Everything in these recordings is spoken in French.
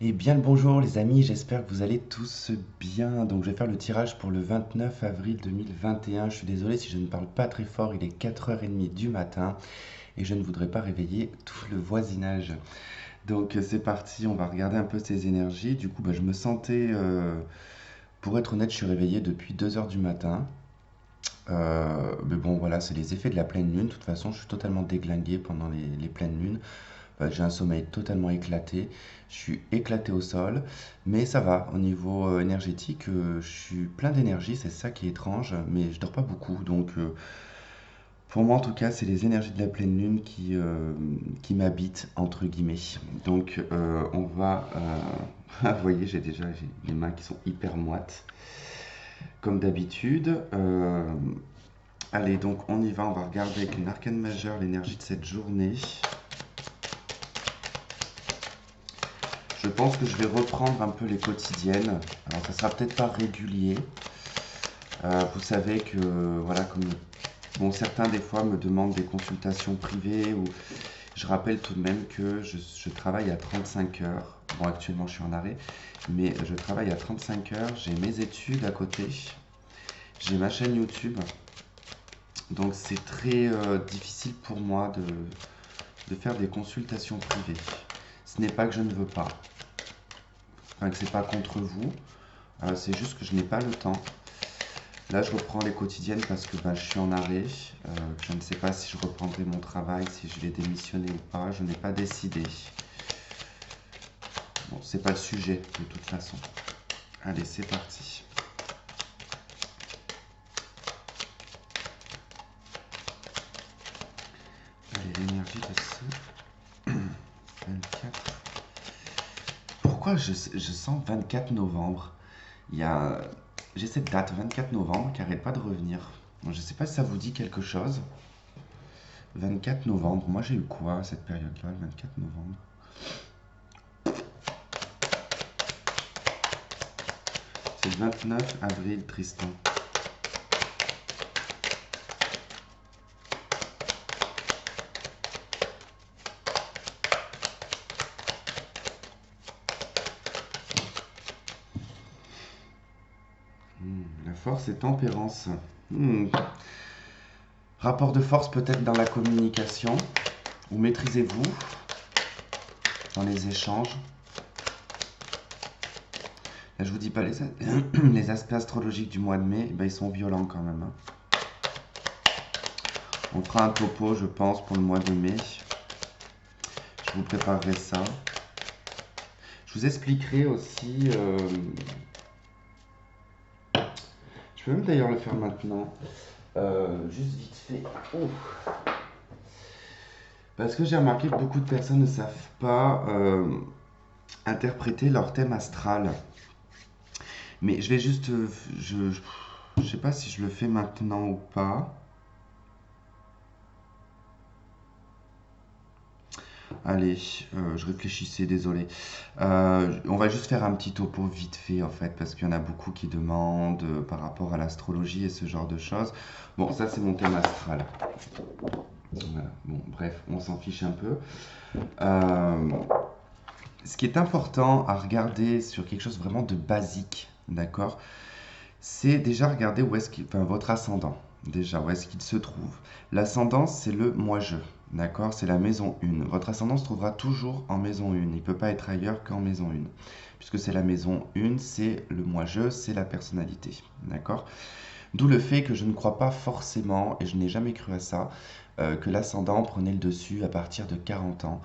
Eh bien le bonjour les amis, j'espère que vous allez tous bien. Donc je vais faire le tirage pour le 29 avril 2021. Je suis désolé si je ne parle pas très fort, il est 4h30 du matin et je ne voudrais pas réveiller tout le voisinage. Donc c'est parti, on va regarder un peu ces énergies. Du coup je me sentais, pour être honnête, je suis réveillé depuis 2 heures du matin. Mais bon voilà, c'est les effets de la pleine lune. De toute façon, je suis totalement déglingué pendant les pleines lunes. J'ai un sommeil totalement éclaté, je suis éclaté au sol, mais ça va, au niveau énergétique, je suis plein d'énergie, c'est ça qui est étrange, mais je dors pas beaucoup, donc pour moi en tout cas, c'est les énergies de la pleine lune qui m'habitent, entre guillemets. Donc on va... vous voyez, j'ai les mains qui sont hyper moites, comme d'habitude. Allez, donc on y va, on va regarder avec une arcane majeure l'énergie de cette journée. Je pense que je vais reprendre un peu les quotidiennes. Alors, ça sera peut-être pas régulier. Vous savez que, voilà, comme bon, certains des fois me demandent des consultations privées ou je rappelle tout de même que je travaille à 35 heures. Bon, actuellement, je suis en arrêt, mais je travaille à 35 heures. J'ai mes études à côté. J'ai ma chaîne YouTube. Donc, c'est très difficile pour moi de faire des consultations privées. Ce n'est pas que je ne veux pas, enfin que c'est pas contre vous. C'est juste que je n'ai pas le temps. Là, je reprends les quotidiennes parce que je suis en arrêt. Je ne sais pas si je reprendrai mon travail, si je vais démissionner ou pas. Je n'ai pas décidé. Bon, c'est pas le sujet de toute façon. Allez, c'est parti. Allez, l'énergie de ce 24. Pourquoi je sens 24 novembre? Il y a... J'ai cette date, 24 novembre, qui n'arrête pas de revenir. Bon, je ne sais pas si ça vous dit quelque chose. 24 novembre, moi j'ai eu quoi à cette période-là, le 24 novembre? C'est le 29 avril, Tristan. La force et tempérance. Hmm. Rapport de force peut-être dans la communication. Ou maîtrisez-vous dans les échanges. Là, je vous dis pas les aspects astrologiques du mois de mai, ils sont violents quand même. On fera un topo, je pense, pour le mois de mai. Je vous préparerai ça. Je vous expliquerai aussi... Je peux même d'ailleurs le faire maintenant. Juste vite fait. Ouf. Parce que j'ai remarqué que beaucoup de personnes ne savent pas interpréter leur thème astral. Mais je vais juste... je sais pas si je le fais maintenant ou pas. Allez, je réfléchissais, désolé. On va juste faire un petit topo vite fait en fait, parce qu'il y en a beaucoup qui demandent par rapport à l'astrologie et ce genre de choses. Bon, ça c'est mon thème astral. Voilà. Bon, bref, on s'en fiche un peu. Euh, Ce qui est important à regarder sur quelque chose vraiment de basique, d'accord, c'est déjà regarder où est-ce qu'il, enfin, votre ascendant, déjà, où est-ce qu'il se trouve. L'ascendant, c'est le moi-je, d'accord, c'est la maison 1. Votre ascendant se trouvera toujours en maison 1, il ne peut pas être ailleurs qu'en maison 1. Puisque c'est la maison 1, c'est le moi-je, c'est la personnalité, d'accord. D'où le fait que je ne crois pas forcément, et je n'ai jamais cru à ça, que l'ascendant prenait le dessus à partir de 40 ans.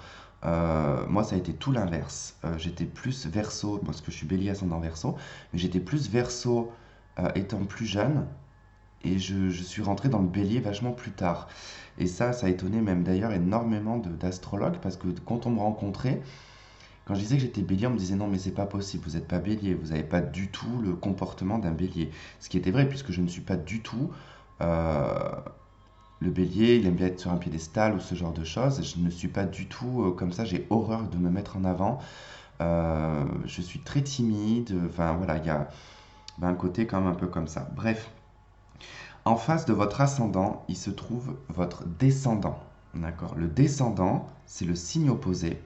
Moi, ça a été tout l'inverse. J'étais plus verso, parce que je suis bélier ascendant verso, mais j'étais plus verso étant plus jeune, et je suis rentré dans le bélier vachement plus tard. Et ça a étonné même d'ailleurs énormément d'astrologues, parce que quand on me rencontrait, quand je disais que j'étais bélier, on me disait non, mais c'est pas possible, vous n'êtes pas bélier, vous n'avez pas du tout le comportement d'un bélier. Ce qui était vrai, puisque je ne suis pas du tout. euh, le bélier, il aime bien être sur un piédestal ou ce genre de choses. Je ne suis pas du tout comme ça, j'ai horreur de me mettre en avant. Je suis très timide, enfin voilà, il y a un côté quand même un peu comme ça. Bref, en face de votre ascendant, il se trouve votre descendant. D'accord. Le descendant, c'est le signe opposé.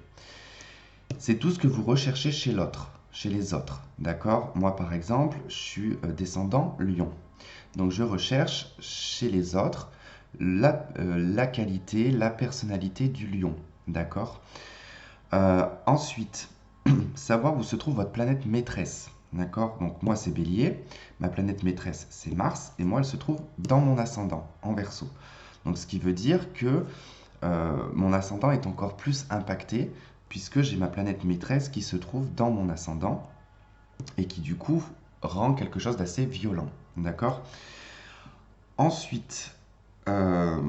c'est tout ce que vous recherchez chez l'autre, chez les autres, d'accord? Moi, par exemple, je suis descendant lion. Donc, je recherche chez les autres la qualité, la personnalité du lion, d'accord? Ensuite, savoir où se trouve votre planète maîtresse, d'accord? Donc, moi, c'est Bélier, ma planète maîtresse, c'est Mars, et moi, elle se trouve dans mon ascendant, en Verseau. Donc, ce qui veut dire que mon ascendant est encore plus impacté puisque j'ai ma planète maîtresse qui se trouve dans mon ascendant et qui du coup rend quelque chose d'assez violent. D'accord? Ensuite, euh,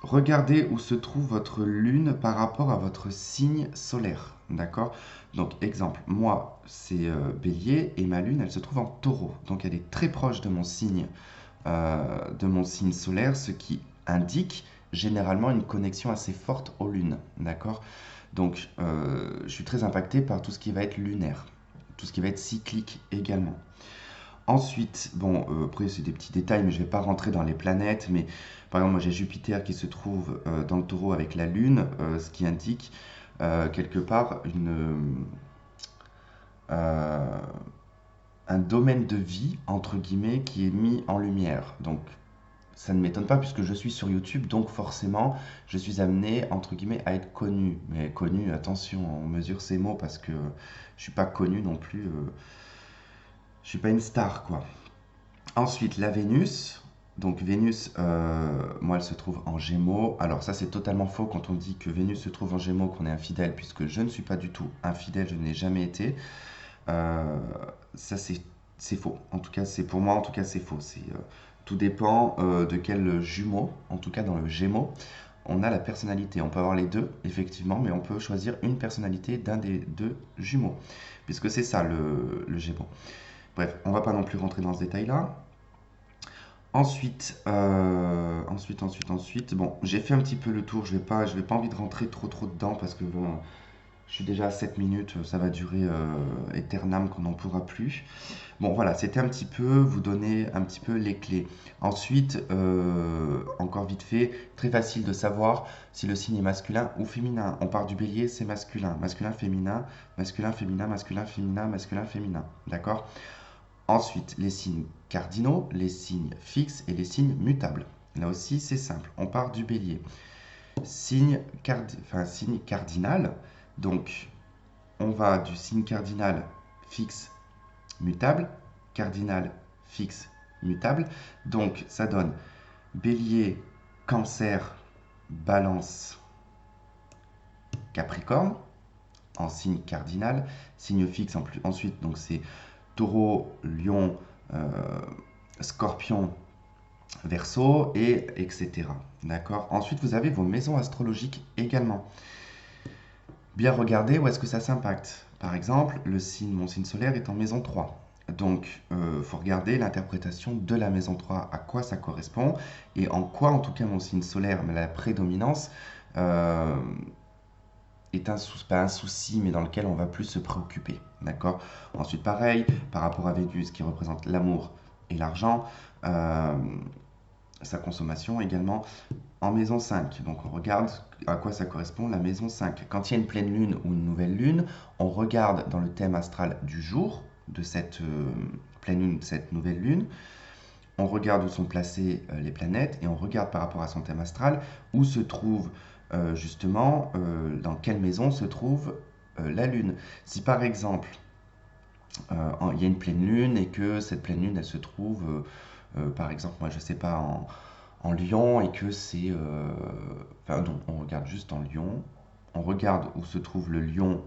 regardez où se trouve votre lune par rapport à votre signe solaire. D'accord? Donc, exemple, moi, c'est Bélier et ma lune, elle se trouve en Taureau. Donc, elle est très proche de mon signe solaire, ce qui indique généralement une connexion assez forte aux lunes. D'accord? Donc, je suis très impacté par tout ce qui va être lunaire, tout ce qui va être cyclique également. Ensuite, bon, après c'est des petits détails, mais je ne vais pas rentrer dans les planètes, mais par exemple, moi j'ai Jupiter qui se trouve dans le taureau avec la Lune, ce qui indique quelque part euh, un domaine de vie, entre guillemets, qui est mis en lumière. Donc, ça ne m'étonne pas puisque je suis sur YouTube, donc forcément, je suis amené, entre guillemets, à être connu. Mais connu, attention, on mesure ces mots parce que je suis pas connu non plus, je suis pas une star, quoi. Ensuite, la Vénus. Donc Vénus, moi, elle se trouve en Gémeaux. Alors ça, c'est totalement faux quand on dit que Vénus se trouve en Gémeaux, qu'on est infidèle, puisque je ne suis pas du tout infidèle, je n'ai jamais été. Ça, c'est faux. En tout cas, c'est pour moi, en tout cas, c'est faux. Tout dépend de quel jumeau, en tout cas dans le Gémeaux, on a la personnalité. On peut avoir les deux, effectivement, mais on peut choisir une personnalité d'un des deux jumeaux, puisque c'est ça le Gémeaux. Bref, on va pas non plus rentrer dans ce détail-là. Ensuite, bon, j'ai fait un petit peu le tour. Je vais pas envie de rentrer trop dedans parce que bon, je suis déjà à 7 minutes, ça va durer éternam qu'on n'en pourra plus. Bon, voilà, c'était un petit peu vous donner un petit peu les clés. Ensuite, encore vite fait, très facile de savoir si le signe est masculin ou féminin. On part du bélier, c'est masculin. Masculin, féminin, masculin, féminin, masculin, féminin, masculin, féminin. D'accord? Ensuite, les signes cardinaux, les signes fixes et les signes mutables. Là aussi, c'est simple. On part du bélier. Signe cardinal. Donc, on va du signe cardinal fixe, mutable, cardinal, fixe, mutable. Donc, ça donne bélier, cancer, balance, capricorne, en signe cardinal. Signe fixe ensuite, donc c'est taureau, lion, scorpion, verseau, et etc. D'accord? Ensuite, vous avez vos maisons astrologiques également. Bien regarder où est-ce que ça s'impacte. Par exemple, mon signe solaire est en maison 3. Donc, il faut regarder l'interprétation de la maison 3, à quoi ça correspond, et en quoi, en tout cas, mon signe solaire, mais la prédominance, euh, est pas un souci, mais dans lequel on va plus se préoccuper. D'accord? Ensuite, pareil, par rapport à Vénus, qui représente l'amour et l'argent, sa consommation également, en maison 5. Donc on regarde à quoi ça correspond la maison 5. Quand il y a une pleine lune ou une nouvelle lune, on regarde dans le thème astral du jour de cette pleine lune, de cette nouvelle lune, on regarde où sont placées les planètes et on regarde par rapport à son thème astral où se trouve justement, dans quelle maison se trouve la lune. Si par exemple, il y a une pleine lune et que cette pleine lune, elle se trouve, par exemple, moi je sais pas, en Lion et que c'est... enfin non, on regarde juste en Lion, on regarde où se trouve le lion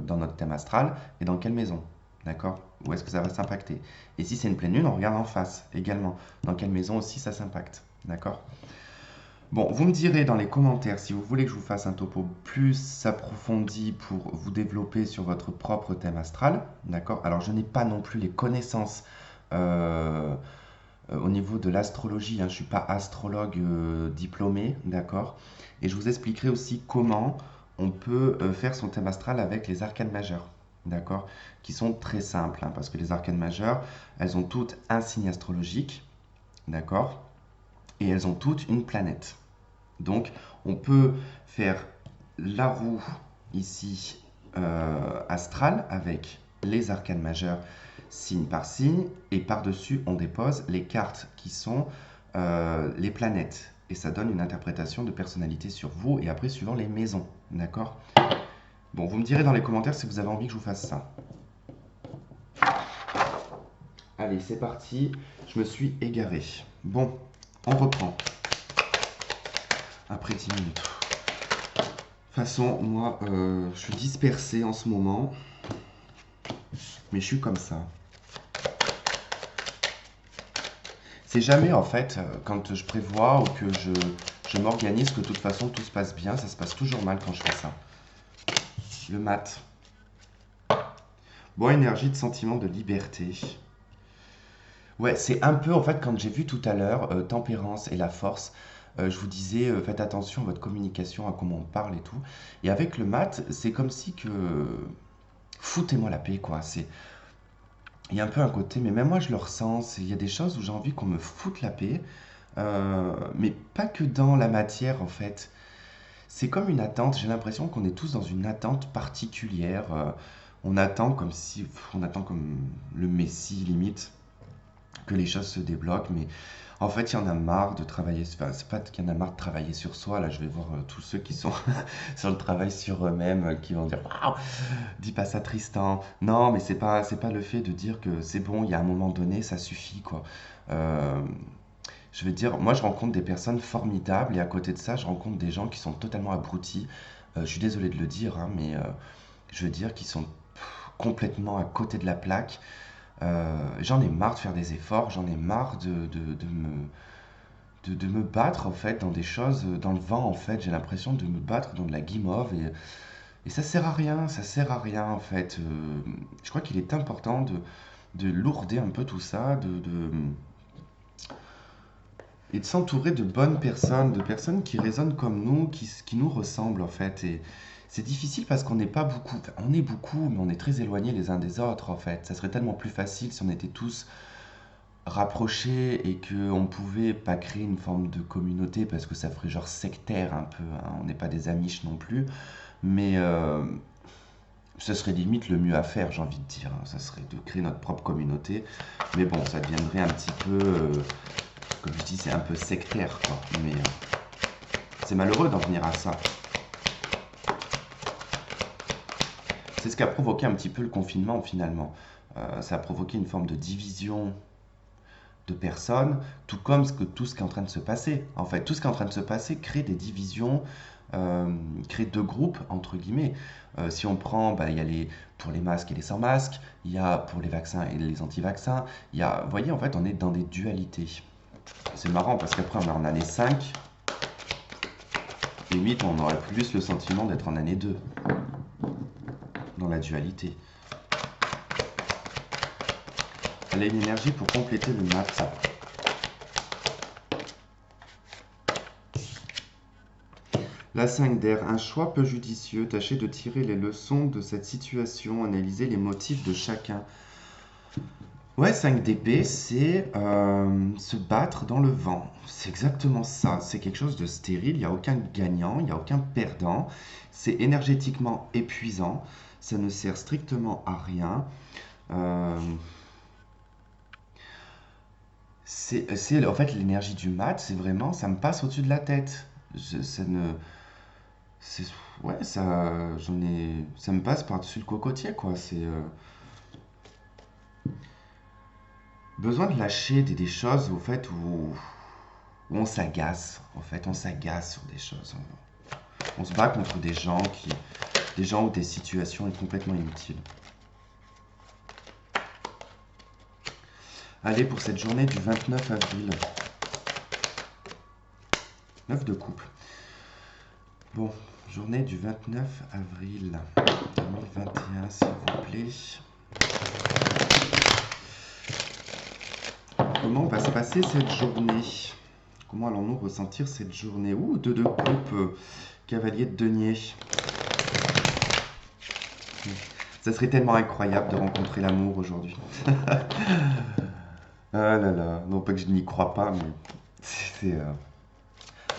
dans notre thème astral et dans quelle maison. D'accord? Où est-ce que ça va s'impacter? Et si c'est une pleine lune, on regarde en face également. Dans quelle maison aussi ça s'impacte. D'accord? Bon, vous me direz dans les commentaires si vous voulez que je vous fasse un topo plus approfondi pour vous développer sur votre propre thème astral. D'accord? Alors, je n'ai pas non plus les connaissances au niveau de l'astrologie. Hein, je ne suis pas astrologue diplômé. D'accord? Et je vous expliquerai aussi comment on peut faire son thème astral avec les arcanes majeures. D'accord? Qui sont très simples. Hein, parce que les arcanes majeures, elles ont toutes un signe astrologique. D'accord? Et elles ont toutes une planète. Donc, on peut faire la roue ici astral avec les arcanes majeures signe par signe et par-dessus on dépose les cartes qui sont les planètes et ça donne une interprétation de personnalité sur vous et après suivant les maisons, d'accord? Bon, vous me direz dans les commentaires si vous avez envie que je vous fasse ça. Allez, c'est parti, je me suis égaré. Bon, on reprend. Après 10 minutes. De toute façon, moi, je suis dispersé en ce moment. Mais je suis comme ça. C'est jamais, en fait, quand je prévois ou que je m'organise, que de toute façon, tout se passe bien. Ça se passe toujours mal quand je fais ça. Le mat. Bon, énergie de sentiment de liberté. Ouais, c'est un peu, en fait, quand j'ai vu tout à l'heure, tempérance et la force, je vous disais, faites attention à votre communication, à comment on parle et tout. Et avec le mat, c'est comme si que... Foutez-moi la paix, quoi. Il y a un peu un côté, mais même moi je le ressens, il y a des choses où j'ai envie qu'on me foute la paix, mais pas que dans la matière en fait. C'est comme une attente, j'ai l'impression qu'on est tous dans une attente particulière. On attend comme si, on attend comme le Messie limite, que les choses se débloquent, mais en fait il y en a marre de travailler, enfin c'est pas qu'il y en a marre de travailler sur soi, là je vais voir tous ceux qui sont sur le travail sur eux-mêmes, qui vont dire waouh, dis pas ça Tristan. Non, mais c'est pas le fait de dire que c'est bon, il y a un moment donné, ça suffit quoi. Euh, je veux dire, moi je rencontre des personnes formidables et à côté de ça, je rencontre des gens qui sont totalement abrutis. Je suis désolé de le dire, hein, mais je veux dire qu'ils sont complètement à côté de la plaque. J'en ai marre de faire des efforts, j'en ai marre de me battre en fait dans des choses, dans le vent en fait. J'ai l'impression de me battre dans de la guimauve et ça sert à rien, ça sert à rien en fait. Je crois qu'il est important de lourder un peu tout ça, et de s'entourer de bonnes personnes, de personnes qui résonnent comme nous, qui nous ressemblent en fait. Et c'est difficile parce qu'on n'est pas beaucoup, enfin, on est beaucoup, mais on est très éloignés les uns des autres en fait. Ça serait tellement plus facile si on était tous rapprochés et qu'on pouvait pas créer une forme de communauté parce que ça ferait genre sectaire un peu, hein. On n'est pas des Amish non plus, mais ce serait limite le mieux à faire, j'ai envie de dire, hein. Ça serait de créer notre propre communauté. Mais bon, ça deviendrait un petit peu, comme je dis, c'est un peu sectaire, quoi. Mais c'est malheureux d'en venir à ça. C'est ce qui a provoqué un petit peu le confinement, finalement. Ça a provoqué une forme de division de personnes, tout comme tout ce qui est en train de se passer. En fait, tout ce qui est en train de se passer crée des divisions, crée deux groupes, entre guillemets. Si on prend, bah, il y a pour les masques et les sans masques, il y a pour les vaccins et les anti-vaccins, il y a, vous voyez, en fait, on est dans des dualités. C'est marrant parce qu'après, on est en année 5, limite, on aurait plus le sentiment d'être en année 2, dans la dualité. Elle a une énergie pour compléter le mat. La 5 d'air, un choix peu judicieux, tâchez de tirer les leçons de cette situation, analysez les motifs de chacun. Ouais, 5 d'épée, c'est se battre dans le vent. C'est exactement ça. C'est quelque chose de stérile, il n'y a aucun gagnant, il n'y a aucun perdant. C'est énergétiquement épuisant, ça ne sert strictement à rien. Euh, en fait l'énergie du mat, c'est vraiment, ça me passe au-dessus de la tête. Ça ne, c'est, ouais, ça me passe par-dessus le cocotier, quoi. C'est besoin de lâcher des choses, au fait, où on s'agace, en fait, on s'agace sur des choses. On se bat contre des gens ou des situations complètement inutiles. Allez, pour cette journée du 29 avril. 9 de coupe. Bon, journée du 29 avril 2021, s'il vous plaît. Comment va se passer cette journée? Comment allons-nous ressentir cette journée? Ouh, 2 de coupe, cavalier de denier. Ça serait tellement incroyable de rencontrer l'amour aujourd'hui. Ah là là, non pas que je n'y crois pas, mais c'est...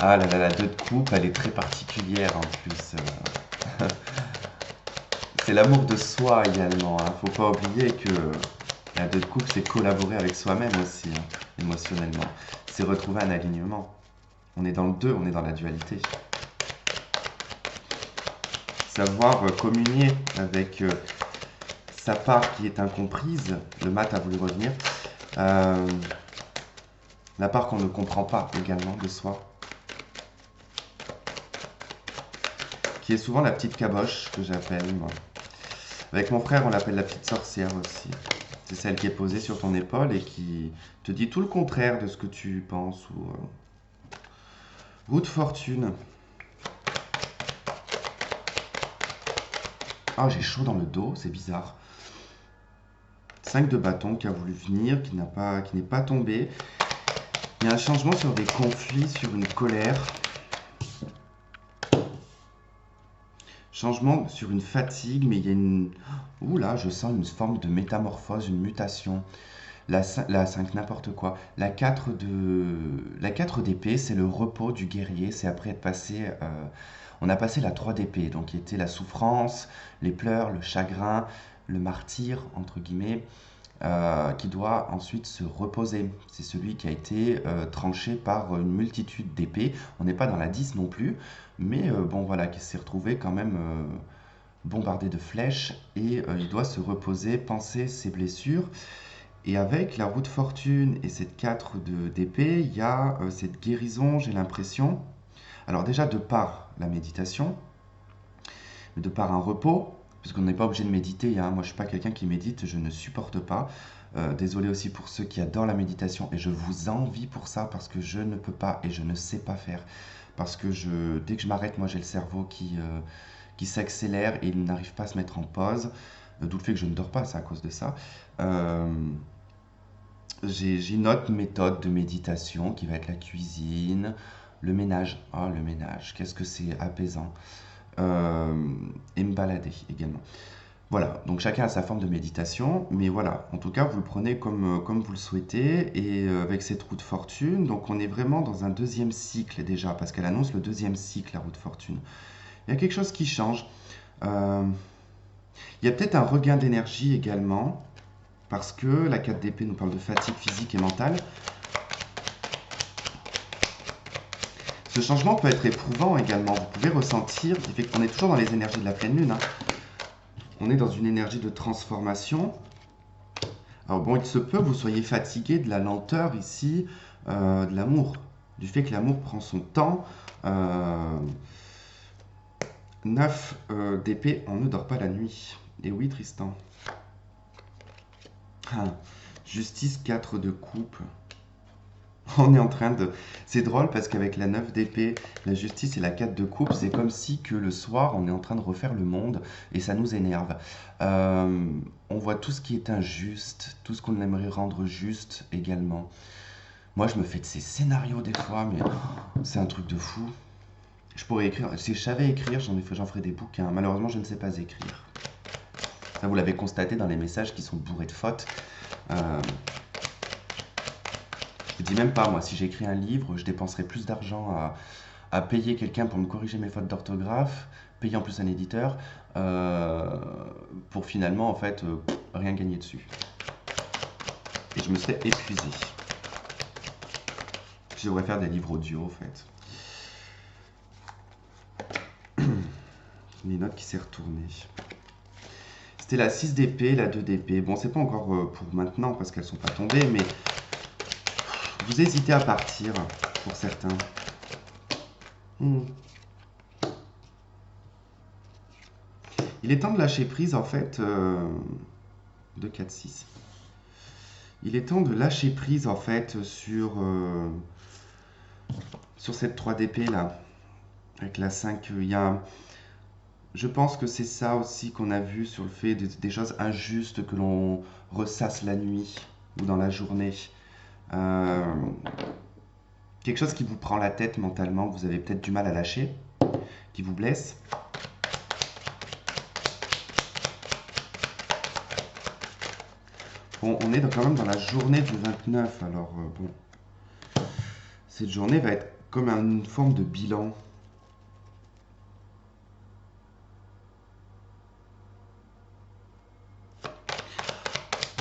Ah là là, la 2 de coupe, elle est très particulière en plus. C'est l'amour de soi également, hein. Faut pas oublier que la deux de couple, c'est collaborer avec soi-même aussi, hein, émotionnellement. C'est retrouver un alignement. On est dans le deux, on est dans la dualité. Savoir communier avec sa part qui est incomprise. Le mat a voulu revenir. Euh, la part qu'on ne comprend pas également de soi. Qui est souvent la petite caboche que j'appelle, moi. Avec mon frère, on l'appelle la petite sorcière aussi. C'est celle qui est posée sur ton épaule et qui te dit tout le contraire de ce que tu penses. Roue de fortune. Ah, j'ai chaud dans le dos, c'est bizarre. 5 de bâton qui a voulu venir, qui n'est pas tombé. Il y a un changement sur des conflits, sur une colère. Changement sur une fatigue, mais il y a une... Ouh là, je sens une forme de métamorphose, une mutation. La 5, n'importe quoi. La 4 d'épée, c'est le repos du guerrier. C'est après être passé... on a passé la 3 d'épée, donc qui était la souffrance, les pleurs, le chagrin, le martyr, entre guillemets, qui doit ensuite se reposer. C'est celui qui a été tranché par une multitude d'épées. On n'est pas dans la 10 non plus, mais bon voilà, qui s'est retrouvé quand même bombardé de flèches et il doit se reposer, penser ses blessures. Et avec la roue de fortune et cette 4 d'épée, il y a cette guérison, j'ai l'impression. Alors déjà, de par la méditation, de par un repos, parce qu'on n'est pas obligé de méditer, hein. Moi, je ne suis pas quelqu'un qui médite, je ne supporte pas. Désolé aussi pour ceux qui adorent la méditation, et je vous envie pour ça, parce que je ne peux pas et je ne sais pas faire. Parce que dès que je m'arrête, moi, j'ai le cerveau qui s'accélère et il n'arrive pas à se mettre en pause. D'où le fait que je ne dors pas, c'est à cause de ça. J'ai une autre méthode de méditation qui va être la cuisine, le ménage. Ah, le ménage, qu'est-ce que c'est apaisant. Et me balader également. Voilà, donc chacun a sa forme de méditation, mais voilà, en tout cas, vous le prenez comme vous le souhaitez, et avec cette roue de fortune, donc on est vraiment dans un deuxième cycle déjà, parce qu'elle annonce le deuxième cycle, la roue de fortune. Il y a quelque chose qui change. Euh, il y a peut-être un regain d'énergie également, parce que la 4 d'épée nous parle de fatigue physique et mentale. Ce changement peut être éprouvant également. Vous pouvez ressentir, on est toujours dans les énergies de la pleine lune, hein. On est dans une énergie de transformation. Alors bon, il se peut que vous soyez fatigué de la lenteur ici, de l'amour, du fait que l'amour prend son temps. 9 d'épée, on ne dort pas la nuit. Et oui, Tristan. Ah, justice 4 de coupe. On est en train de... C'est drôle parce qu'avec la 9 d'épée, la justice et la 4 de coupe, c'est comme si que le soir, on est en train de refaire le monde et ça nous énerve. On voit tout ce qui est injuste, tout ce qu'on aimerait rendre juste également. Moi, je me fais de ces scénarios des fois, mais c'est un truc de fou. Je pourrais écrire... Si je savais écrire, j'en ferais des bouquins. Malheureusement, je ne sais pas écrire. Ça, vous l'avez constaté dans les messages qui sont bourrés de fautes. Je dis même pas, moi, si j'écris un livre, je dépenserai plus d'argent à payer quelqu'un pour me corriger mes fautes d'orthographe, payer en plus un éditeur, pour finalement, en fait, rien gagner dessus. Et je me serais épuisé. Je devrais faire des livres audio, en fait. Les notes qui s'est retournée. C'était la 6 d'épée, la 2 d'épée. Bon, c'est pas encore pour maintenant, parce qu'elles sont pas tombées, mais... Vous hésitez à partir, pour certains. Il est temps de lâcher prise, en fait, de 4, 6. Il est temps de lâcher prise, en fait, sur cette 3 d'épée, là. Avec la 5, il y a... Je pense que c'est ça aussi qu'on a vu sur le fait des choses injustes que l'on ressasse la nuit ou dans la journée. Quelque chose qui vous prend la tête mentalement, que vous avez peut-être du mal à lâcher, qui vous blesse. Bon, on est quand même dans la journée du 29, alors bon. Cette journée va être comme une forme de bilan.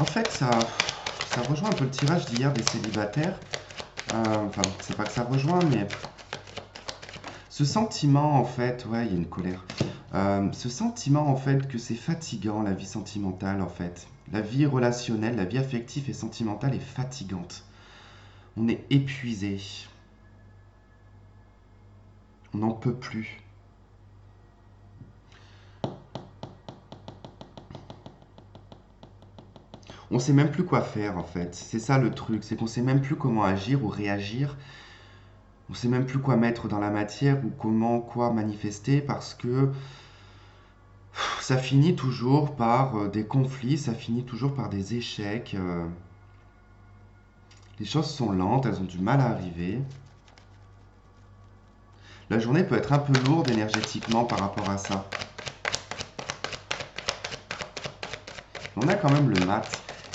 En fait, ça rejoint un peu le tirage d'hier des célibataires. Enfin, c'est pas que ça rejoint, mais ce sentiment, en fait, ouais, il y a une colère. Ce sentiment, en fait, que c'est fatigant, la vie sentimentale, en fait. La vie relationnelle, la vie affective et sentimentale est fatigante. On est épuisé. On n'en peut plus. On sait même plus quoi faire, en fait. C'est ça le truc, c'est qu'on sait même plus comment agir ou réagir. On sait même plus quoi mettre dans la matière ou comment, quoi manifester parce que ça finit toujours par des conflits, ça finit toujours par des échecs. Les choses sont lentes, elles ont du mal à arriver. La journée peut être un peu lourde énergétiquement par rapport à ça. On a quand même le mat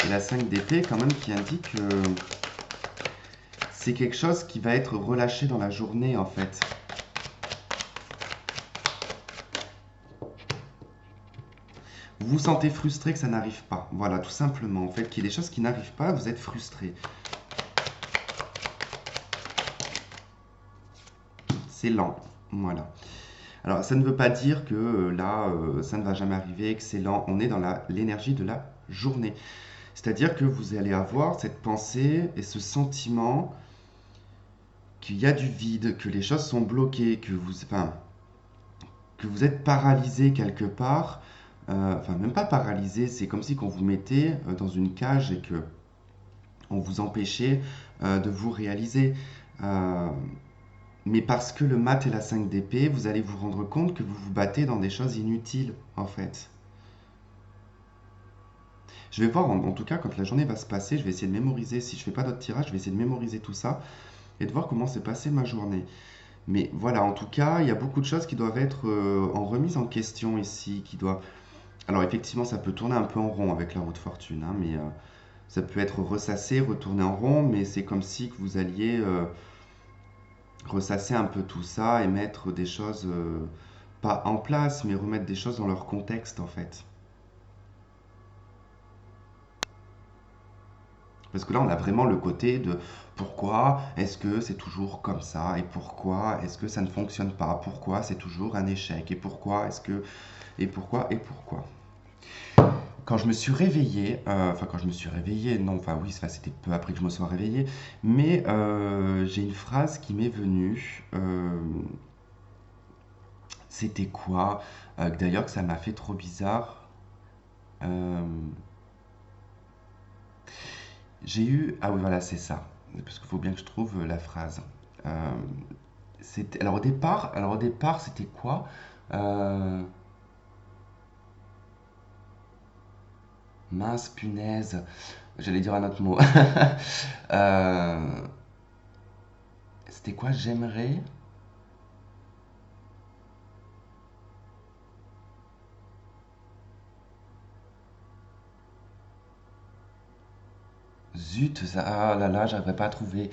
et la 5 d'épée quand même qui indique que c'est quelque chose qui va être relâché dans la journée en fait. Vous vous sentez frustré que ça n'arrive pas. Voilà, tout simplement. En fait, qu'il y ait des choses qui n'arrivent pas, vous êtes frustré. C'est lent. Voilà. Alors, ça ne veut pas dire que là, ça ne va jamais arriver, que c'est lent. On est dans l'énergie de la journée. C'est-à-dire que vous allez avoir cette pensée et ce sentiment qu'il y a du vide, que les choses sont bloquées, que vous êtes paralysé quelque part. Enfin, même pas paralysé, c'est comme si qu'on vous mettait dans une cage et que on vous empêchait de vous réaliser. Euh, mais parce que le mat et la 5 d'épée, vous allez vous rendre compte que vous vous battez dans des choses inutiles, en fait. Je vais voir, en tout cas, quand la journée va se passer, je vais essayer de mémoriser. Si je fais pas d'autres tirages, je vais essayer de mémoriser tout ça et de voir comment s'est passée ma journée. Mais voilà, en tout cas, il y a beaucoup de choses qui doivent être en remise en question ici, qui doivent... Alors effectivement, ça peut tourner un peu en rond avec la roue de fortune, hein, mais ça peut être ressassé, retourné en rond, mais c'est comme si que vous alliez ressasser un peu tout ça et mettre des choses, pas en place, mais remettre des choses dans leur contexte en fait. Parce que là, on a vraiment le côté de pourquoi est-ce que c'est toujours comme ça et pourquoi est-ce que ça ne fonctionne pas, pourquoi c'est toujours un échec et pourquoi est-ce que et pourquoi et pourquoi. Quand je me suis réveillé, enfin quand je me suis réveillé, non, enfin oui, enfin, c'était peu après que je me sois réveillé, mais j'ai une phrase qui m'est venue. C'était quoi? D'ailleurs, que ça m'a fait trop bizarre. Euh, j'ai eu, ah oui, voilà, c'est ça, parce qu'il faut bien que je trouve la phrase. Euh, alors au départ, c'était quoi? Euh, Mince punaise, j'allais dire un autre mot. Euh, C'était quoi? J'aimerais. Zut, ah là là, j'arriverai pas à trouver.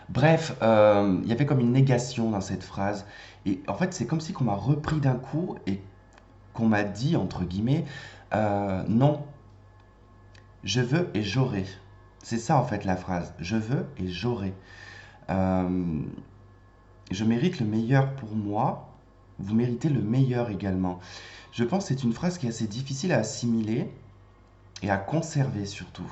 Bref, il y avait comme une négation dans cette phrase. Et en fait, c'est comme si qu'on m'a repris d'un coup et qu'on m'a dit, entre guillemets, non, je veux et j'aurai. C'est ça en fait la phrase. Je veux et j'aurai. Euh, je mérite le meilleur pour moi. Vous méritez le meilleur également. Je pense que c'est une phrase qui est assez difficile à assimiler et à conserver surtout.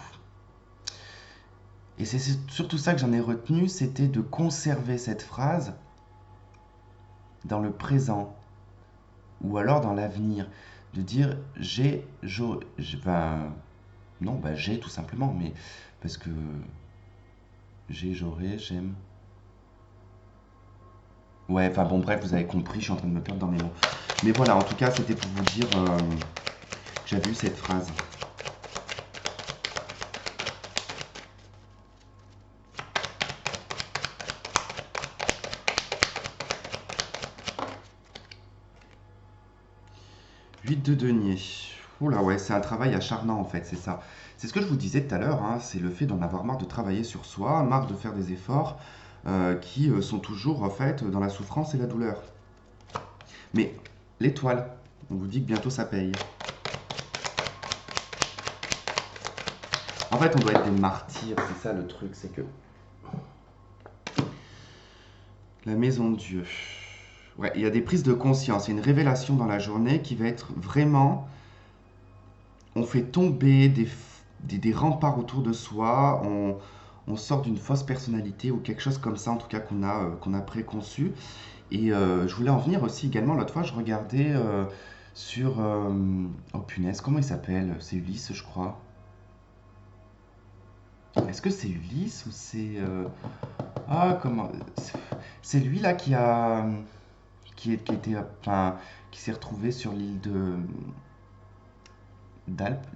Et c'est surtout ça que j'en ai retenu, c'était de conserver cette phrase dans le présent ou alors dans l'avenir. De dire j'ai, j'aurai, ben, non, bah j'ai tout simplement, mais parce que j'ai, j'aurai, j'aime. Ouais, enfin bon, bref, vous avez compris, je suis en train de me perdre dans mes mots. Mais voilà, en tout cas, c'était pour vous dire que j'avais eu cette phrase. 8 de denier. Oula, ouais, c'est un travail acharnant en fait, c'est ça. C'est ce que je vous disais tout à l'heure, hein, c'est le fait d'en avoir marre de travailler sur soi, marre de faire des efforts qui sont toujours en fait dans la souffrance et la douleur. Mais l'étoile, on vous dit que bientôt ça paye. En fait, on doit être des martyrs, c'est ça le truc, c'est que la maison de Dieu. Ouais, il y a des prises de conscience, il y a une révélation dans la journée qui va être vraiment, on fait tomber des remparts autour de soi, on sort d'une fausse personnalité ou quelque chose comme ça, en tout cas qu'on a préconçu. Et je voulais en venir aussi également, l'autre fois, je regardais sur... oh punaise, comment il s'appelle? C'est Ulysse, je crois. Est-ce que c'est Ulysse ou c'est... Ah, comment... C'est lui là qui était, enfin, qui s'est retrouvé sur l'île d'Alpes,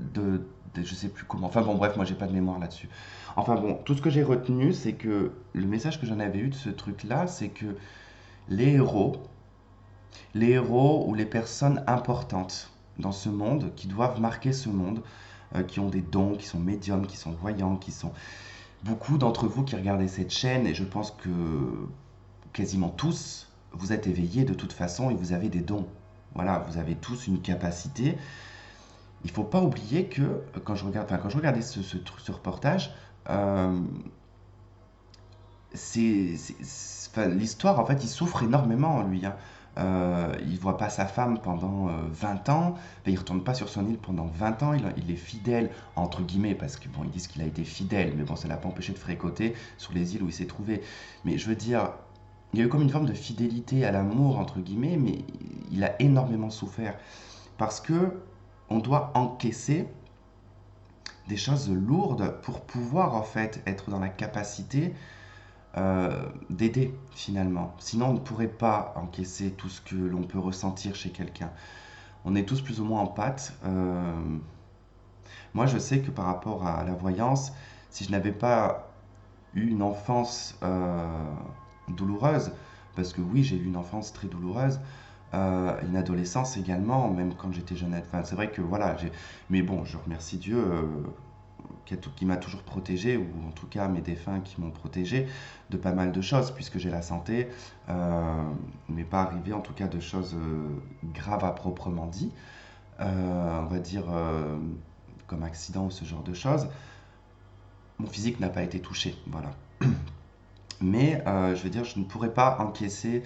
je sais plus comment. Enfin bon, bref, moi j'ai pas de mémoire là-dessus. Enfin bon, tout ce que j'ai retenu, c'est que le message que j'en avais eu de ce truc-là, c'est que les héros, les héros ou les personnes importantes dans ce monde, qui doivent marquer ce monde, qui ont des dons, qui sont médiums, qui sont voyants, qui sont... Beaucoup d'entre vous qui regardez cette chaîne, et je pense que quasiment tous, vous êtes éveillés de toute façon et vous avez des dons. Voilà, vous avez tous une capacité. Il ne faut pas oublier que quand je regardais ce reportage, euh, enfin, l'histoire, en fait, il souffre énormément, lui, hein. Il voit pas sa femme pendant 20 ans, enfin, il retourne pas sur son île pendant 20 ans, il est fidèle, entre guillemets, parce que bon, ils disent qu'il a été fidèle, mais bon, ça l'a pas empêché de fréquenter sur les îles où il s'est trouvé. Mais je veux dire, il y a eu comme une forme de fidélité à l'amour, entre guillemets, mais il a énormément souffert. Parce que on doit encaisser des choses lourdes pour pouvoir, en fait, être dans la capacité d'aider finalement. Sinon, on ne pourrait pas encaisser tout ce que l'on peut ressentir chez quelqu'un. On est tous plus ou moins en pâte. Moi, je sais que par rapport à la voyance, si je n'avais pas eu une enfance douloureuse, parce que oui, j'ai eu une enfance très douloureuse, une adolescence également, même quand j'étais jeune. Enfin, c'est vrai que voilà, mais bon, je remercie Dieu qui m'a toujours protégé, ou en tout cas mes défunts qui m'ont protégé de pas mal de choses, puisque j'ai la santé, mais pas arrivé en tout cas de choses graves à proprement dit, on va dire comme accident ou ce genre de choses. Mon physique n'a pas été touché, voilà. Mais je veux dire, je ne pourrais pas encaisser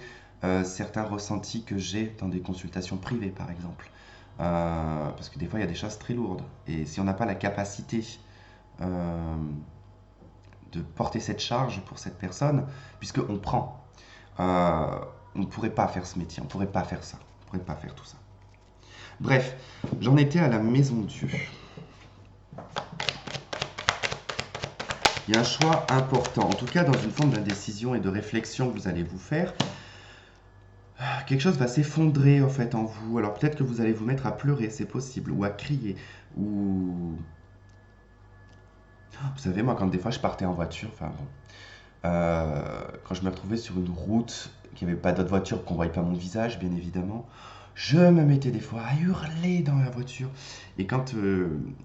certains ressentis que j'ai dans des consultations privées, par exemple. Parce que des fois, il y a des choses très lourdes. Et si on n'a pas la capacité euh, de porter cette charge pour cette personne, puisqu'on prend. On ne pourrait pas faire ce métier, on ne pourrait pas faire ça, on ne pourrait pas faire tout ça. Bref, j'en étais à la maison de Dieu. Il y a un choix important, en tout cas dans une forme d'indécision et de réflexion que vous allez vous faire. Quelque chose va s'effondrer en fait en vous. Alors peut-être que vous allez vous mettre à pleurer, c'est possible, ou à crier, ou... Vous savez, moi, quand des fois je partais en voiture, enfin bon, quand je me retrouvais sur une route, qu'il n'y avait pas d'autres voitures, qu'on ne voyait pas mon visage, bien évidemment, je me mettais des fois à hurler dans la voiture. Et quand,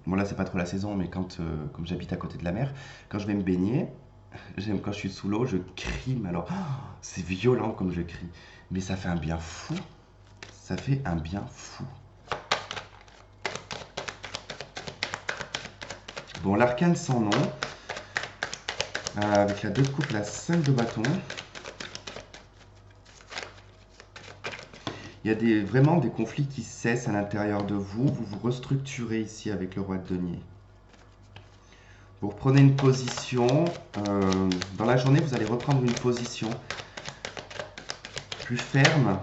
bon là c'est pas trop la saison, mais quand, comme j'habite à côté de la mer, quand je vais me baigner, quand je suis sous l'eau, je crie, mais alors, c'est violent comme je crie. Mais ça fait un bien fou. Ça fait un bien fou. Bon, l'arcane sans nom, avec la 2 de coupe, la 5 de bâton. Il y a vraiment des conflits qui cessent à l'intérieur de vous. Vous vous restructurez ici avec le roi de denier. Vous reprenez une position. Dans la journée, vous allez reprendre une position plus ferme,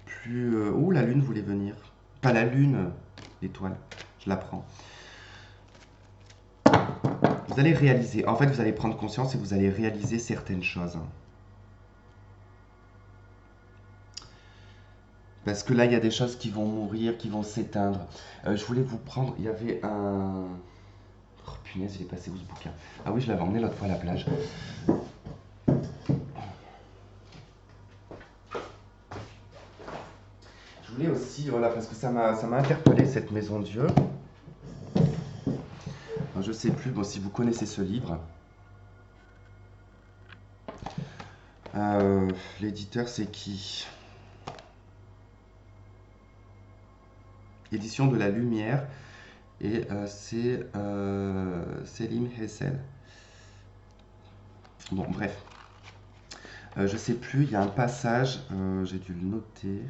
plus... oh, la lune voulait venir. Pas la lune, l'étoile. Je la prends. Vous allez réaliser. En fait, vous allez prendre conscience et vous allez réaliser certaines choses. Parce que là, il y a des choses qui vont mourir, qui vont s'éteindre. Je voulais vous prendre... Il y avait un... Oh punaise, il est passé où ce bouquin? Ah oui, je l'avais emmené l'autre fois à la plage. Je voulais aussi, voilà, parce que ça m'a interpellé cette maison de Dieu. Alors, je sais plus, bon, si vous connaissez ce livre. L'éditeur, c'est qui? Édition de la Lumière. et c'est Selim Hessel. Bon, bref. Je sais plus, il y a un passage, j'ai dû le noter.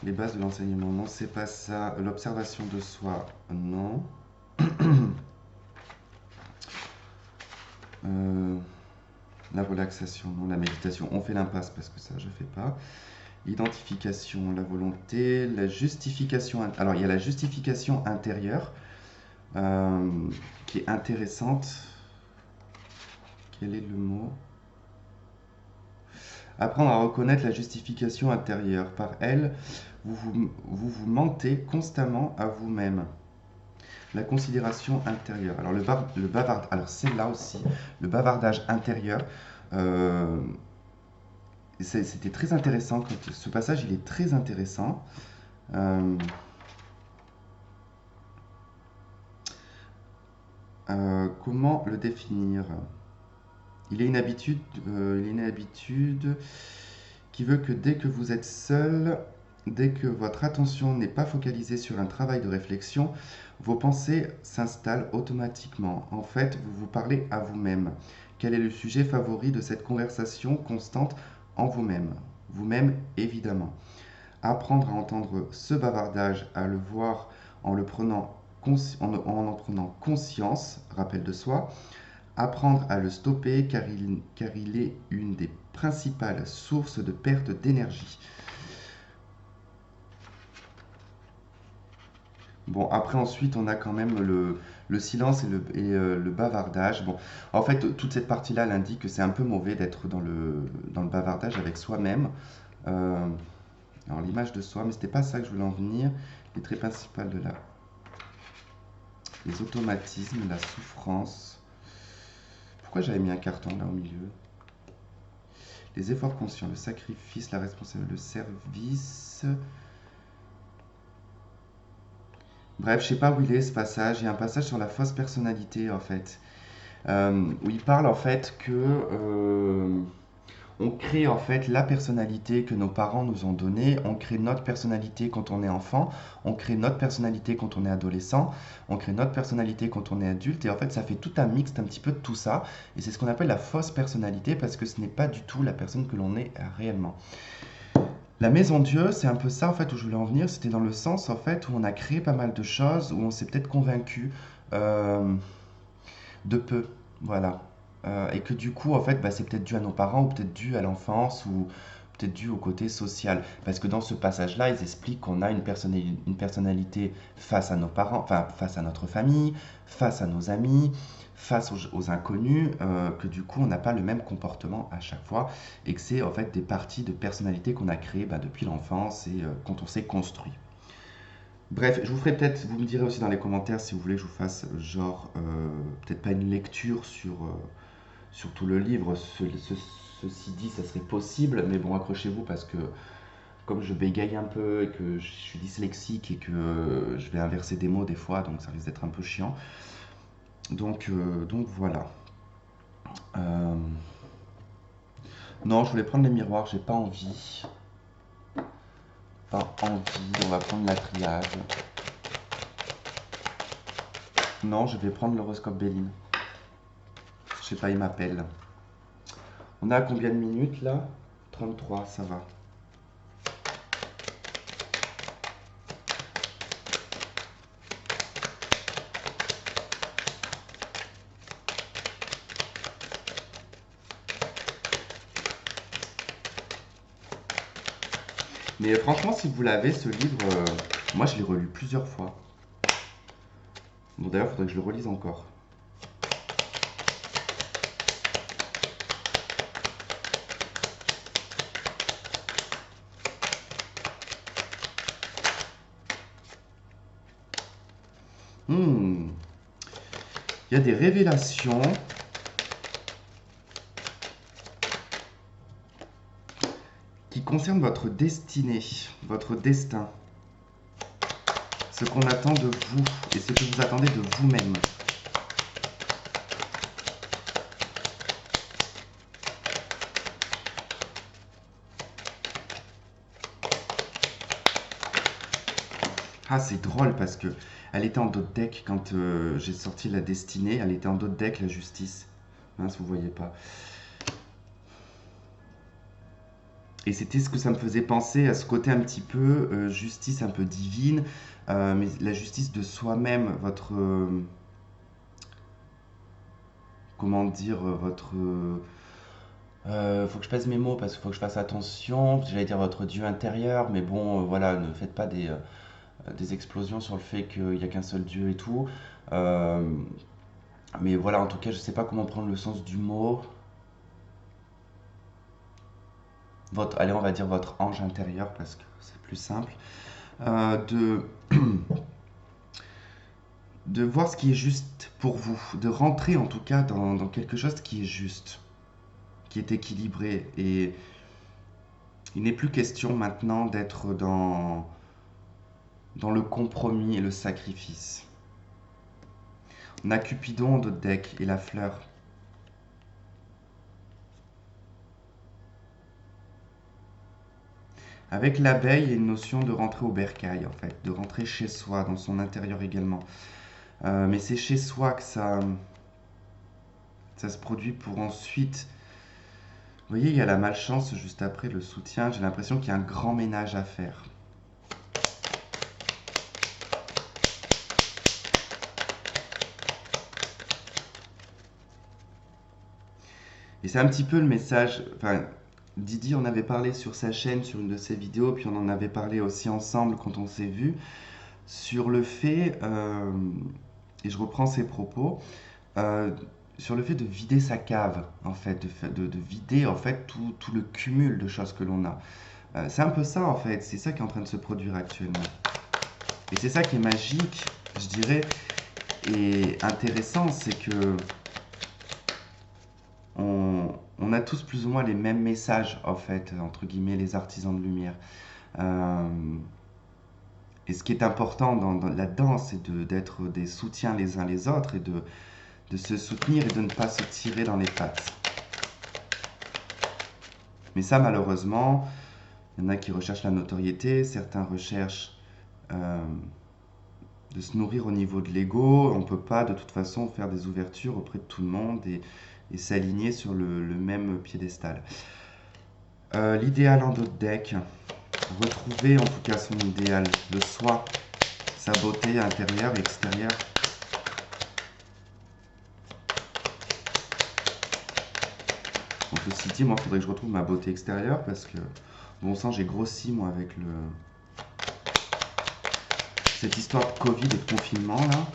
Les bases de l'enseignement, non, c'est pas ça. L'observation de soi, non. Euh, la relaxation, non. La méditation, on fait l'impasse parce que ça, je fais pas. L'identification, la volonté, la justification. Alors, il y a la justification intérieure qui est intéressante. Quel est le mot? Apprendre à reconnaître la justification intérieure. Par elle, vous mentez constamment à vous-même. La considération intérieure. Alors, alors c'est là aussi, le bavardage intérieur. C'était très intéressant. Ce passage, il est très intéressant. Comment le définir? Il est une habitude qui veut que dès que vous êtes seul, dès que votre attention n'est pas focalisée sur un travail de réflexion, vos pensées s'installent automatiquement. En fait, vous vous parlez à vous-même. Quel est le sujet favori de cette conversation constante en vous-même? Vous-même, évidemment. Apprendre à entendre ce bavardage, à le voir en en prenant conscience, rappel de soi, apprendre à le stopper car il est une des principales sources de perte d'énergie. Bon, après ensuite on a quand même le silence et le bavardage. Bon, en fait toute cette partie-là elle indique que c'est un peu mauvais d'être dans le bavardage avec soi-même. Euh, alors l'image de soi, mais c'était pas ça que je voulais en venir. Les traits principaux de les automatismes, la souffrance. Pourquoi j'avais mis un carton là au milieu? Les efforts conscients, le sacrifice, la responsabilité, le service. Bref, je sais pas où il est ce passage. Il y a un passage sur la fausse personnalité en fait, où il parle en fait que on crée en fait la personnalité que nos parents nous ont donnée. On crée notre personnalité quand on est enfant. On crée notre personnalité quand on est adolescent. On crée notre personnalité quand on est adulte. Et en fait, ça fait tout un mix, un petit peu de tout ça. Et c'est ce qu'on appelle la fausse personnalité parce que ce n'est pas du tout la personne que l'on est réellement. La maison Dieu, c'est un peu ça en fait où je voulais en venir. C'était dans le sens en fait où on a créé pas mal de choses, où on s'est peut-être convaincu euh, de peu, voilà. Et que du coup en fait bah, c'est peut-être dû à nos parents ou peut-être dû à l'enfance ou peut-être dû au côté social. Parce que dans ce passage-là, ils expliquent qu'on a une personnalité face à nos parents, enfin face à notre famille, face à nos amis, face aux inconnus, que du coup on n'a pas le même comportement à chaque fois et que c'est en fait des parties de personnalité qu'on a créées bah, depuis l'enfance et quand on s'est construit. Bref, je vous ferai peut-être, vous me direz aussi dans les commentaires si vous voulez que je vous fasse genre, peut-être pas une lecture sur tout le livre, ceci dit, ça serait possible, mais bon, accrochez-vous parce que comme je bégaye un peu et que je suis dyslexique et que je vais inverser des mots des fois, donc ça risque d'être un peu chiant. Donc voilà. Euh, Non, je voulais prendre les miroirs, j'ai pas envie. Pas envie, on va prendre la triage. Non, je vais prendre l'horoscope Béline. Je sais pas, il m'appelle. On a combien de minutes là? 33, ça va. Mais franchement, si vous l'avez, ce livre, moi je l'ai relu plusieurs fois. Bon, d'ailleurs, il faudrait que je le relise encore. Hmm. Il y a des révélations qui concernent votre destinée, votre destin. Ce qu'on attend de vous et ce que vous attendez de vous-même. Ah, c'est drôle parce que elle était en dos de deck quand j'ai sorti la destinée. Elle était en dos de deck, la justice. Mince, vous voyez pas. Et c'était ce que ça me faisait penser à ce côté un petit peu justice un peu divine, mais la justice de soi-même, votre comment dire, votre faut que je pèse mes mots parce qu'il faut que je fasse attention. J'allais dire votre Dieu intérieur, mais bon, voilà, ne faites pas des explosions sur le fait qu'il n'y a qu'un seul Dieu et tout. Euh, mais voilà, en tout cas, je sais pas comment prendre le sens du mot. Votre, allez, on va dire votre ange intérieur parce que c'est plus simple. De de voir ce qui est juste pour vous, de rentrer en tout cas dans quelque chose qui est juste, qui est équilibré. Et il n'est plus question maintenant d'être dans le compromis et le sacrifice. On a Cupidon en dos de deck et la fleur. Avec l'abeille, il y a une notion de rentrer au bercail en fait, de rentrer chez soi, dans son intérieur également. Mais c'est chez soi que ça se produit pour ensuite. Vous voyez, il y a la malchance juste après le soutien. J'ai l'impression qu'il y a un grand ménage à faire. Et c'est un petit peu le message. Enfin, Didi en avait parlé sur sa chaîne, sur une de ses vidéos, puis on en avait parlé aussi ensemble quand on s'est vu, sur le fait, et je reprends ses propos, euh, sur le fait de vider sa cave, en fait, de vider en fait tout le cumul de choses que l'on a. C'est un peu ça en fait, c'est ça qui est en train de se produire actuellement. Et c'est ça qui est magique, je dirais, et intéressant, c'est que on a tous plus ou moins les mêmes messages, en fait, entre guillemets, les artisans de lumière. Euh, et ce qui est important là-dedans, c'est d'être des soutiens les uns les autres et de se soutenir et de ne pas se tirer dans les pattes. Mais ça, malheureusement, il y en a qui recherchent la notoriété, certains recherchent euh, de se nourrir au niveau de l'ego. On ne peut pas de toute façon faire des ouvertures auprès de tout le monde et s'aligner sur le même piédestal. L'idéal en dos de deck, retrouver en tout cas son idéal de soi, sa beauté intérieure et extérieure. Donc ceci dit, moi il faudrait que je retrouve ma beauté extérieure parce que bon sang j'ai grossi moi avec cette histoire de Covid et de confinement là.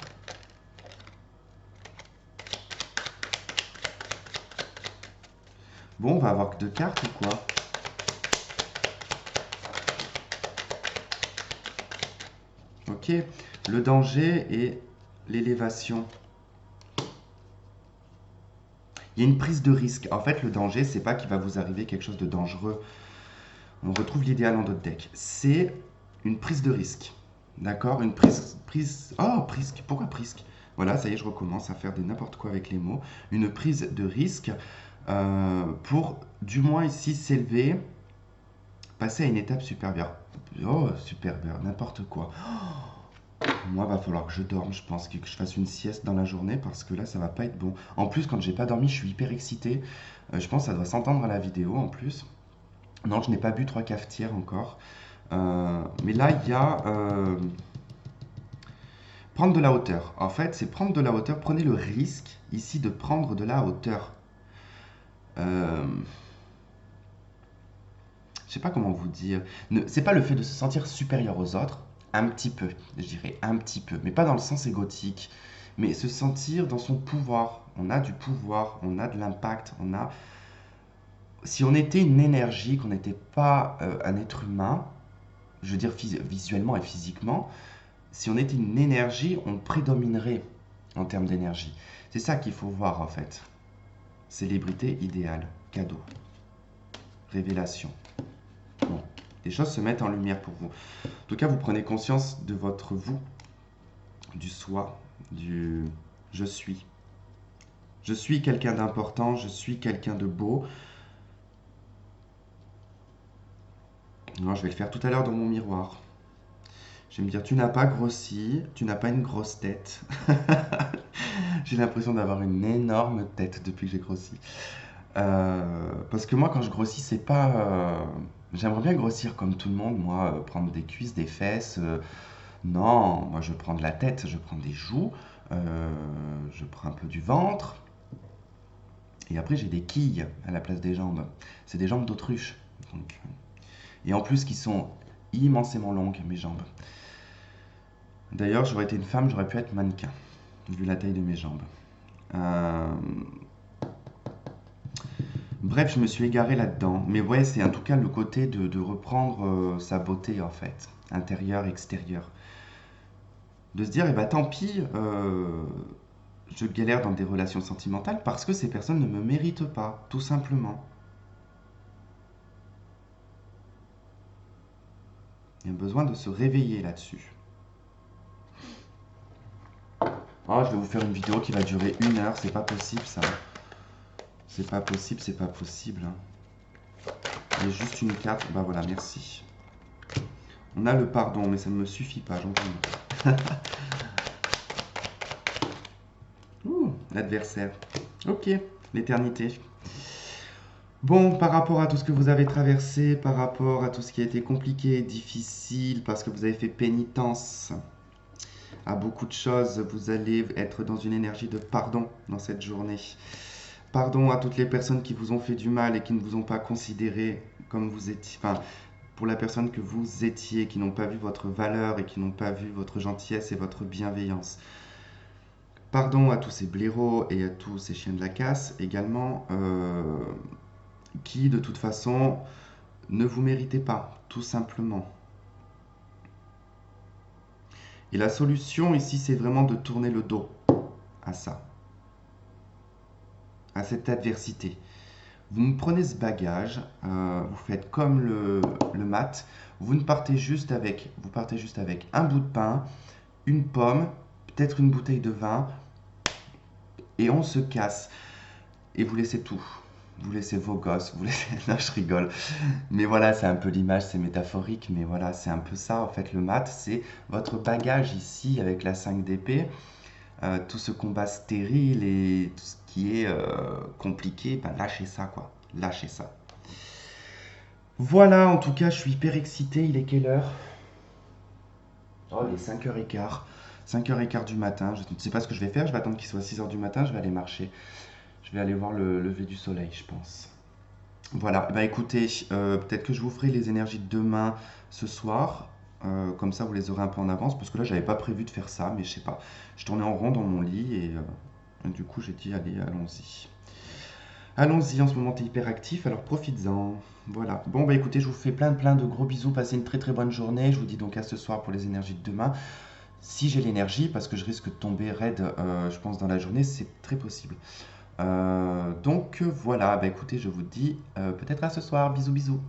Bon, on va avoir que 2 cartes ou quoi? Ok, le danger et l'élévation. Il y a une prise de risque. En fait, le danger, c'est pas qu'il va vous arriver quelque chose de dangereux. On retrouve l'idéal en d'autres decks. C'est une prise de risque. D'accord. Une prise. Oh, prise. Pourquoi prise? Voilà, ça y est, je recommence à faire des n'importe quoi avec les mots. Une prise de risque pour, du moins ici, s'élever, passer à une étape supérieure. Oh, supérieure, n'importe quoi. Moi, va falloir que je dorme, je pense, que je fasse une sieste dans la journée parce que là, ça va pas être bon. En plus, quand j'ai pas dormi, je suis hyper excité. Je pense que ça doit s'entendre à la vidéo en plus. Non, je n'ai pas bu 3 cafetières encore. Mais là, il y a prendre de la hauteur. En fait, c'est prendre de la hauteur. Prenez le risque ici de prendre de la hauteur. Euh, je sais pas comment vous dire. C'est pas le fait de se sentir supérieur aux autres, un petit peu, je dirais un petit peu, mais pas dans le sens égotique, mais se sentir dans son pouvoir. On a du pouvoir, on a de l'impact, on a. Si on était une énergie, qu'on n'était pas un être humain, je veux dire visuellement et physiquement, si on était une énergie, on prédominerait en termes d'énergie. C'est ça qu'il faut voir en fait. Célébrité idéale, cadeau, révélation. Bon, les choses se mettent en lumière pour vous. En tout cas, vous prenez conscience de votre vous, du soi, du je suis. Je suis quelqu'un d'important, je suis quelqu'un de beau. Non, je vais le faire tout à l'heure dans mon miroir. Je vais me dire, tu n'as pas grossi, tu n'as pas une grosse tête. J'ai l'impression d'avoir une énorme tête depuis que j'ai grossi. Parce que moi, quand je grossis, c'est pas. J'aimerais bien grossir comme tout le monde, moi, prendre des cuisses, des fesses. Non, moi, je prends de la tête, je prends des joues, je prends un peu du ventre. Et après, j'ai des quilles à la place des jambes. C'est des jambes d'autruche. Donc, et en plus, qui sont immensément longues, mes jambes. D'ailleurs, j'aurais été une femme, j'aurais pu être mannequin, vu la taille de mes jambes. Euh, Bref, je me suis égaré là-dedans. Mais ouais, c'est en tout cas le côté de reprendre sa beauté, en fait, intérieure, extérieure. De se dire, eh ben tant pis, je galère dans des relations sentimentales parce que ces personnes ne me méritent pas, tout simplement. Il y a besoin de se réveiller là-dessus. Oh, je vais vous faire une vidéo qui va durer 1 heure, c'est pas possible ça. C'est pas possible, c'est pas possible, hein. Il y a juste une carte, bah voilà, merci. On a le pardon, mais ça ne me suffit pas, j'en veux. Ouh, l'adversaire. Ok, l'éternité. Bon, par rapport à tout ce que vous avez traversé, par rapport à tout ce qui a été compliqué, difficile, parce que vous avez fait pénitence à beaucoup de choses, vous allez être dans une énergie de pardon dans cette journée. Pardon à toutes les personnes qui vous ont fait du mal et qui ne vous ont pas considéré comme vous étiez. Enfin, pour la personne que vous étiez, qui n'ont pas vu votre valeur et qui n'ont pas vu votre gentillesse et votre bienveillance. Pardon à tous ces blaireaux et à tous ces chiens de la casse également, qui de toute façon ne vous méritez pas, tout simplement. Et la solution ici, c'est vraiment de tourner le dos à ça, à cette adversité. Vous me prenez ce bagage, vous faites comme le mat, vous partez juste avec un bout de pain, une pomme, peut-être une bouteille de vin, et on se casse. Et vous laissez tout. Vous laissez vos gosses, vous laissez... Non, je rigole. Mais voilà, c'est un peu l'image, c'est métaphorique, mais voilà, c'est un peu ça, en fait, le mat, c'est votre bagage ici, avec la 5 d'épée, tout ce combat stérile et tout ce qui est compliqué, ben lâchez ça, quoi. Lâchez ça. Voilà, en tout cas, je suis hyper excité. Il est quelle heure? Oh, il est 5h15. 5h15 du matin. Je ne sais pas ce que je vais faire. Je vais attendre qu'il soit 6h du matin. Je vais aller marcher. Je vais aller voir le lever du soleil, je pense. Voilà. Bah écoutez, peut-être que je vous ferai les énergies de demain ce soir. Comme ça, vous les aurez un peu en avance. Parce que là, j'avais pas prévu de faire ça. Mais je sais pas. Je tournais en rond dans mon lit. Et du coup, j'ai dit, allez, allons-y. Allons-y, en ce moment t'es hyper actif, alors profites-en. Voilà. Bon bah écoutez, je vous fais plein de gros bisous, passez une très très bonne journée. Je vous dis donc à ce soir pour les énergies de demain. Si j'ai l'énergie, parce que je risque de tomber raide, je pense, dans la journée, c'est très possible. Donc voilà, bah écoutez, je vous dis peut-être à ce soir. Bisous bisous.